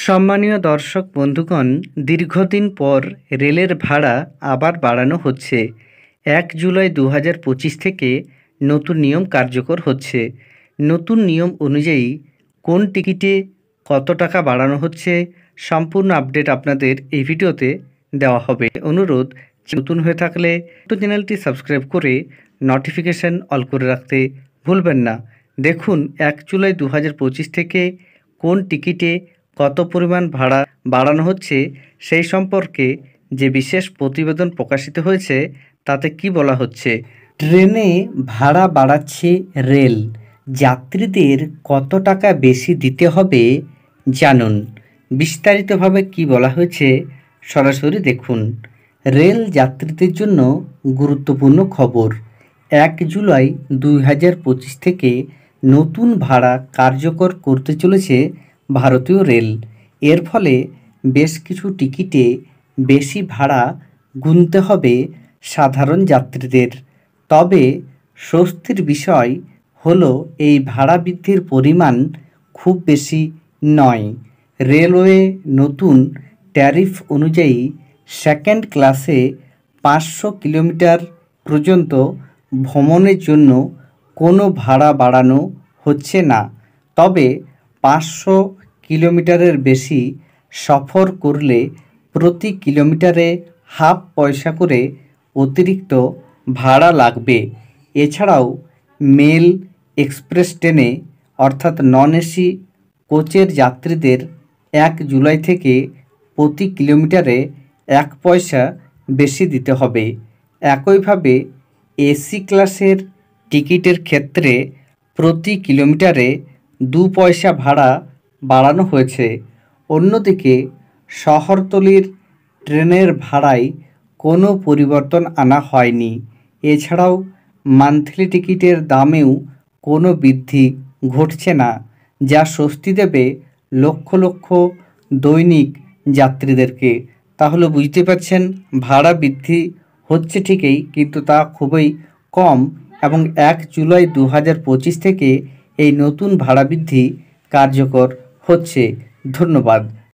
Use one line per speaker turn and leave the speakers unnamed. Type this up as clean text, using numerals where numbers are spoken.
সম্মানীয় দর্শক বন্ধুগণ, দীর্ঘদিন পর রেলের ভাড়া আবার বাড়ানো হচ্ছে। ১ জুলাই ২০২৫ থেকে নতুন নিয়ম কার্যকর হচ্ছে। নতুন নিয়ম অনুযায়ী কোন টিকিটে কত টাকা বাড়ানো হচ্ছে সম্পূর্ণ আপডেট আপনাদের এই ভিডিওতে দেওয়া হবে। অনুরোধ, নতুন হয়ে থাকলে চ্যানেলটি সাবস্ক্রাইব করে নোটিফিকেশান অল করে রাখতে ভুলবেন না। দেখুন ১ জুলাই ২০২৫ থেকে কোন টিকিটে কত পরিমাণ ভাড়া বাড়ানো হচ্ছে সেই সম্পর্কে যে বিশেষ প্রতিবেদন প্রকাশিত হয়েছে তাতে কি বলা হচ্ছে। ট্রেনে ভাড়া বাড়াচ্ছে রেল, যাত্রীদের কত টাকা বেশি দিতে হবে জানুন। বিস্তারিতভাবে কি বলা হয়েছে সরাসরি দেখুন। রেল যাত্রীদের জন্য গুরুত্বপূর্ণ খবর। ১ জুলাই ২০২৫ থেকে নতুন ভাড়া কার্যকর করতে চলেছে ভারতীয় রেল। এর ফলে বেশ কিছু টিকিটে বেশি ভাড়া গুনতে হবে সাধারণ যাত্রীদের। তবে স্বস্তির বিষয় হলো এই ভাড়া বৃদ্ধির পরিমাণ খুব বেশি নয়। রেলওয়ে নতুন ট্যারিফ অনুযায়ী সেকেন্ড ক্লাসে ৫০০ কিলোমিটার পর্যন্ত ভ্রমণের জন্য কোনো ভাড়া বাড়ানো হচ্ছে না। তবে ৫০০ কিলোমিটারের বেশি সফর করলে প্রতি কিলোমিটারে হাফ পয়সা করে অতিরিক্ত ভাড়া লাগবে। এছাড়াও মেল এক্সপ্রেস ট্রেনে অর্থাৎ নন এসি কোচের যাত্রীদের ১ জুলাই থেকে প্রতি কিলোমিটারে ১ পয়সা বেশি দিতে হবে। একইভাবে এসি ক্লাসের টিকিটের ক্ষেত্রে প্রতি কিলোমিটারে ২ পয়সা ভাড়া বাড়ানো হয়েছে। অন্যদিকে শহরতলির ট্রেনের ভাড়ায় কোনো পরিবর্তন আনা হয়নি। এছাড়াও মান্থলি টিকিটের দামেও কোনো বৃদ্ধি ঘটছে না, যা স্বস্তি দেবে লক্ষ লক্ষ দৈনিক যাত্রীদেরকে। তাহলে বুঝতে পারছেন, ভাড়া বৃদ্ধি হচ্ছে ঠিকই, কিন্তু তা খুবই কম এবং ১ জুলাই ২০২৫ থেকে এই নতুন ভাড়া বৃদ্ধি কার্যকর হচ্ছে। ধন্যবাদ।